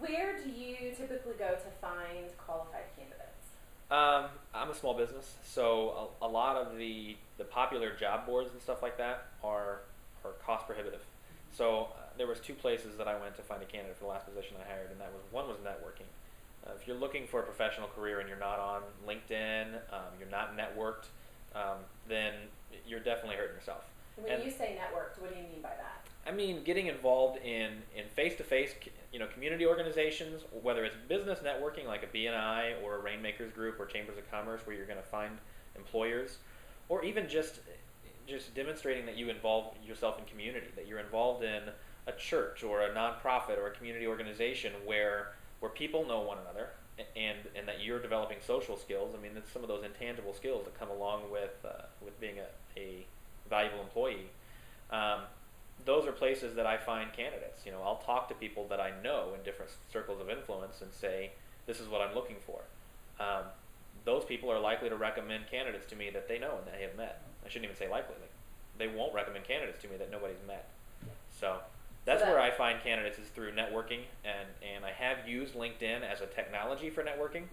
Where do you typically go to find qualified candidates? I'm a small business, so a lot of the popular job boards and stuff like that are cost prohibitive. So there was two places that I went to find a candidate for the last position I hired, and that was one was networking. If you're looking for a professional career and you're not on LinkedIn, you're not networked, then you're definitely hurting yourself. When And you say networked, what do you mean by that? I mean, getting involved in face-to-face, community organizations, whether it's business networking like a BNI or a Rainmakers Group or Chambers of Commerce, where you're going to find employers, or even just demonstrating that you involve yourself in community, that you're involved in a church or a nonprofit or a community organization where people know one another, and that you're developing social skills. I mean, that's some of those intangible skills that come along with being a valuable employee. Um, those are places that I find candidates. I'll talk to people that I know in different circles of influence and say, this is what I'm looking for. Um, those people are likely to recommend candidates to me that they know and they have met. I shouldn't even say likely. Like, they won't recommend candidates to me that nobody's met. So that's where I find candidates is through networking, and I have used LinkedIn as a technology for networking,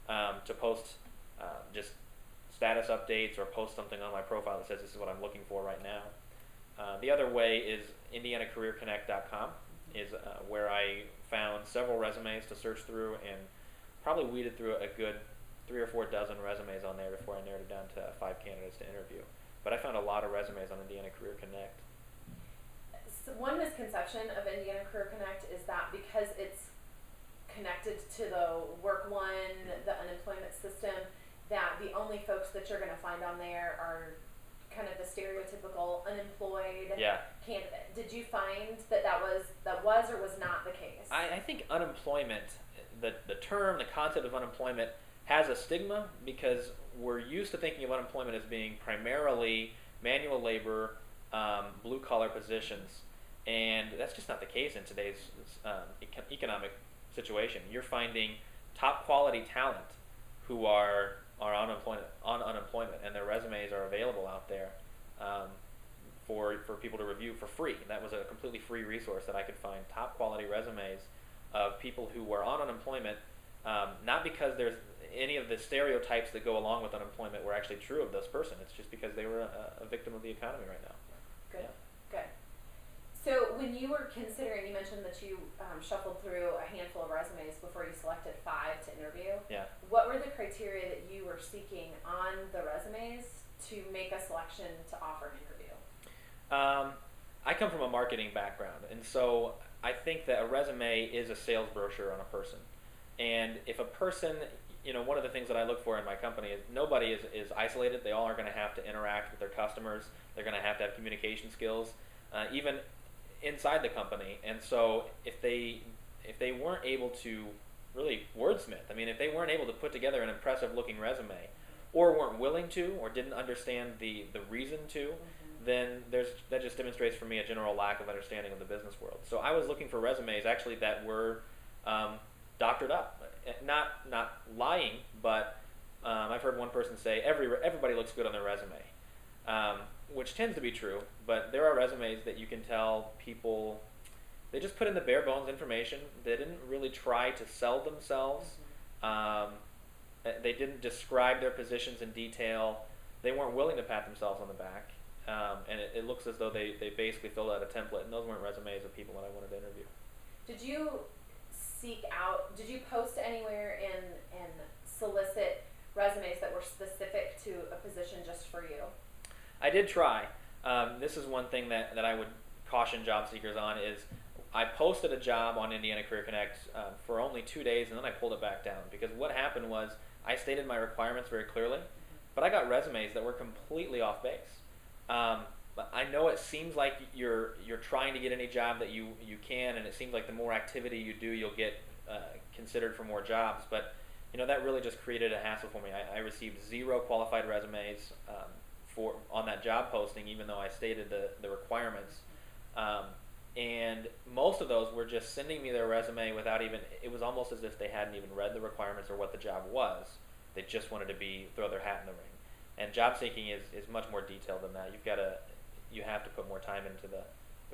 to post just status updates or post something on my profile that says this is what I'm looking for right now. The other way is IndianaCareerConnect.com is where I found several resumes to search through, and probably weeded through a good 3 or 4 dozen resumes on there before I narrowed it down to 5 candidates to interview. But I found a lot of resumes on Indiana Career Connect. So one misconception of Indiana Career Connect is that because it's connected to the Work One, the unemployment system, that the only folks that you're going to find on there are kind of the stereotypical unemployed candidate. Did you find that was or was not the case? I think unemployment, the term, the concept of unemployment has a stigma because we're used to thinking of unemployment as being primarily manual labor, blue-collar positions, and that's just not the case in today's economic situation. You're finding top-quality talent who are on unemployment, and their resumes are available out there for people to review for free. That was a completely free resource that I could find top-quality resumes of people who were on unemployment, not because there's any of the stereotypes that go along with unemployment were actually true of this person. It's just because they were a victim of the economy right now. Good, good. So when you were considering, you mentioned that you shuffled through a handful of resumes before you selected 5 to interview. Yeah. What were the criteria that you were seeking on the resumes to make a selection to offer an interview? I come from a marketing background, and so I think that a resume is a sales brochure on a person. And if a person, one of the things that I look for in my company is nobody is isolated. They all are going to have to interact with their customers. They're going to have communication skills, even inside the company. And so if they weren't able to really wordsmith, if they weren't able to put together an impressive looking resume, or weren't willing to, or didn't understand the reason to, then that just demonstrates for me a general lack of understanding of the business world. So I was looking for resumes actually that were doctored up, not lying, but I've heard one person say everybody looks good on their resume, which tends to be true. But there are resumes that you can tell people they just put in the bare bones information. They didn't really try to sell themselves. They didn't describe their positions in detail. They weren't willing to pat themselves on the back. And it looks as though they basically filled out a template, and those weren't resumes of people that I wanted to interview. Did you post anywhere and solicit resumes that were specific to a position just for you? I did try. This is one thing that I would caution job seekers on is I posted a job on Indiana Career Connect for only 2 days, and then I pulled it back down because what happened was I stated my requirements very clearly, but I got resumes that were completely off base. But I know it seems like you're trying to get any job that you can, and it seems like the more activity you do, you'll get considered for more jobs. But that really just created a hassle for me. I received 0 qualified resumes on that job posting, even though I stated the requirements. And most of those were just sending me their resume without even. It was almost as if they hadn't even read the requirements or what the job was. They just wanted to throw their hat in the ring. And job seeking is much more detailed than that. You have to put more time into the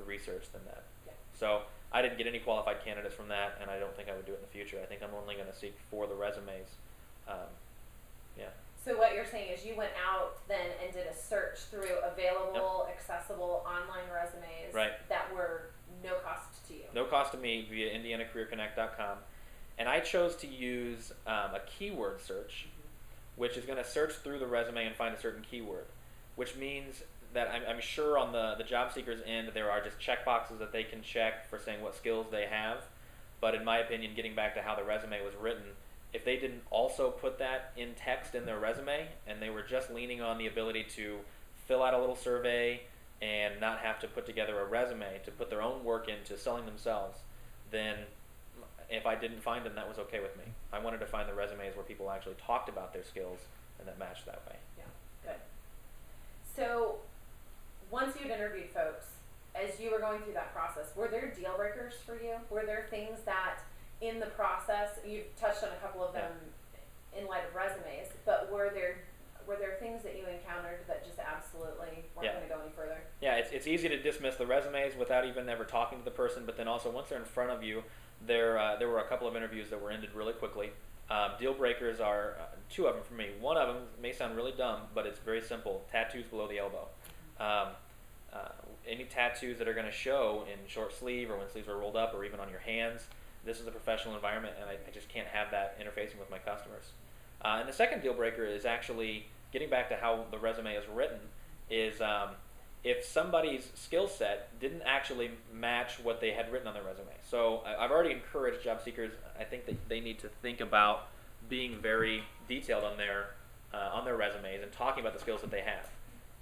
research than that. Yeah. So I didn't get any qualified candidates from that, and I don't think I would do it in the future. I think I'm only going to seek for the resumes. Yeah. So what you're saying is you went out then and did a search through available, accessible online resumes that were no cost to you. No cost to me via IndianaCareerConnect.com. And I chose to use a keyword search, which is going to search through the resume and find a certain keyword, which means that I'm sure on the job seeker's end there are just check boxes that they can check for saying what skills they have. But in my opinion, getting back to how the resume was written, if they didn't also put that in text in their resume and they were just leaning on the ability to fill out a little survey and not have to put together a resume to put their own work into selling themselves, then if I didn't find them, that was okay with me. I wanted to find the resumes where people actually talked about their skills and that matched that way. Yeah, good. So once you'd interviewed folks, as you were going through that process, were there deal breakers for you? Were there things that in the process, you've touched on a couple of them in light of resumes, but were there things that you encountered that just absolutely weren't going to go any further? Yeah, it's easy to dismiss the resumes without even ever talking to the person, but then also once they're in front of you, there were a couple of interviews that were ended really quickly. Deal breakers are two of them for me. One of them may sound really dumb, but it's very simple. Tattoos below the elbow. Any tattoos that are going to show in short sleeve or when sleeves are rolled up or even on your hands, this is a professional environment and I just can't have that interfacing with my customers. And the second deal breaker is actually getting back to how the resume is written is if somebody's skill set didn't actually match what they had written on their resume. So I've already encouraged job seekers, I think that they need to think about being very detailed on their resumes and talking about the skills that they have,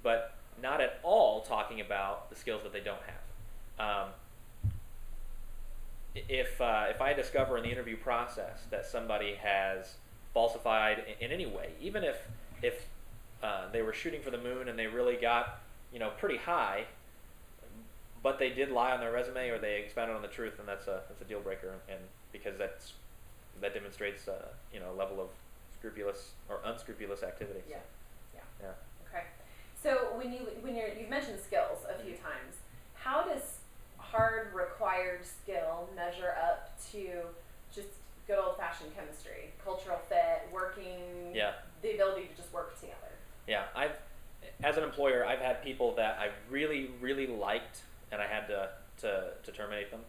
but not at all talking about the skills that they don't have. If I discover in the interview process that somebody has falsified in any way, even if they were shooting for the moon and they really got pretty high, but they did lie on their resume or they expounded on the truth, then that's a deal breaker, and because that demonstrates a level of scrupulous or unscrupulous activities. Yeah. Okay. So you've mentioned skills a few times. How does hard required skill measure up to just good old-fashioned chemistry, cultural fit, working, the ability to just work together? Yeah, as an employer, I've had people that I really, really liked, and I had to terminate them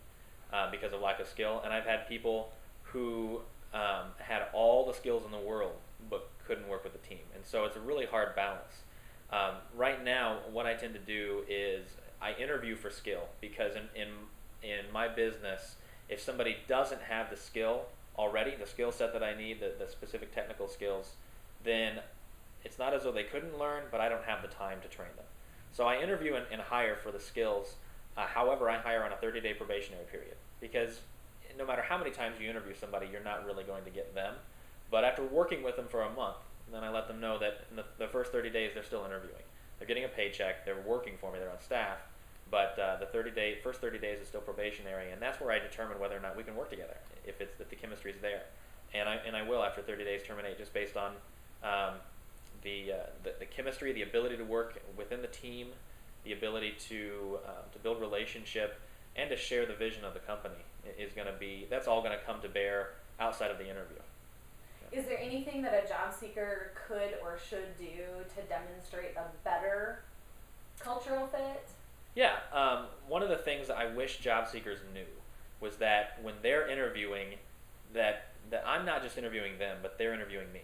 because of lack of skill. And I've had people who had all the skills in the world but couldn't work with the team. And so it's a really hard balance. Right now, what I tend to do is I interview for skill, because in my business, if somebody doesn't have the skill already, the skill set that I need, the specific technical skills, then it's not as though they couldn't learn, but I don't have the time to train them. So I interview and hire for the skills. However, I hire on a 30-day probationary period, because no matter how many times you interview somebody, you're not really going to get them. But after working with them for a month, then I let them know that in the first 30 days they're still interviewing. They're getting a paycheck, they're working for me, they're on staff, but the first 30 days is still probationary, and that's where I determine whether or not we can work together, if the chemistry is there. And I will, after 30 days, terminate just based on the chemistry, the ability to work within the team, the ability to build relationship, and to share the vision of the company that's all going to come to bear outside of the interview. Is there anything that a job seeker could or should do to demonstrate a better cultural fit? Yeah, one of the things that I wish job seekers knew was that when they're interviewing, that I'm not just interviewing them, but they're interviewing me.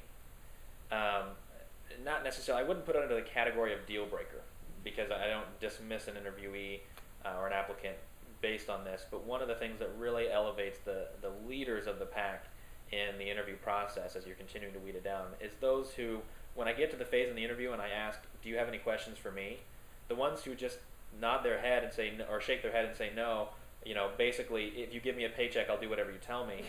Not necessarily, I wouldn't put it under the category of deal breaker, because I don't dismiss an interviewee or an applicant based on this, but one of the things that really elevates the leaders of the pack in the interview process as you're continuing to weed it down is those who, when I get to the phase in the interview and I ask, do you have any questions for me? The ones who just nod their head and say no, or shake their head and say no, basically, if you give me a paycheck, I'll do whatever you tell me.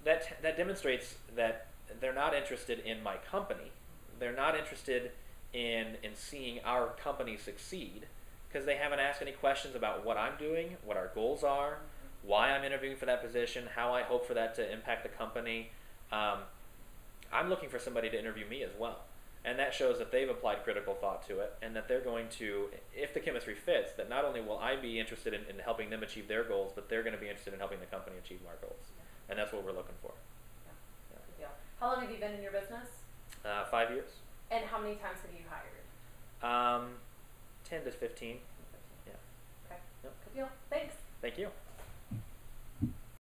That demonstrates that they're not interested in my company. They're not interested in seeing our company succeed, because they haven't asked any questions about what I'm doing, what our goals are, why I'm interviewing for that position, how I hope for that to impact the company. I'm looking for somebody to interview me as well. And that shows that they've applied critical thought to it, and that they're going to, if the chemistry fits, that not only will I be interested in helping them achieve their goals, but they're going to be interested in helping the company achieve our goals. Yeah. And that's what we're looking for. Yeah. Good deal. How long have you been in your business? 5 years. And how many times have you hired? 10 to 15. 15. Yeah. Okay. Yep. Good deal. Thanks. Thank you.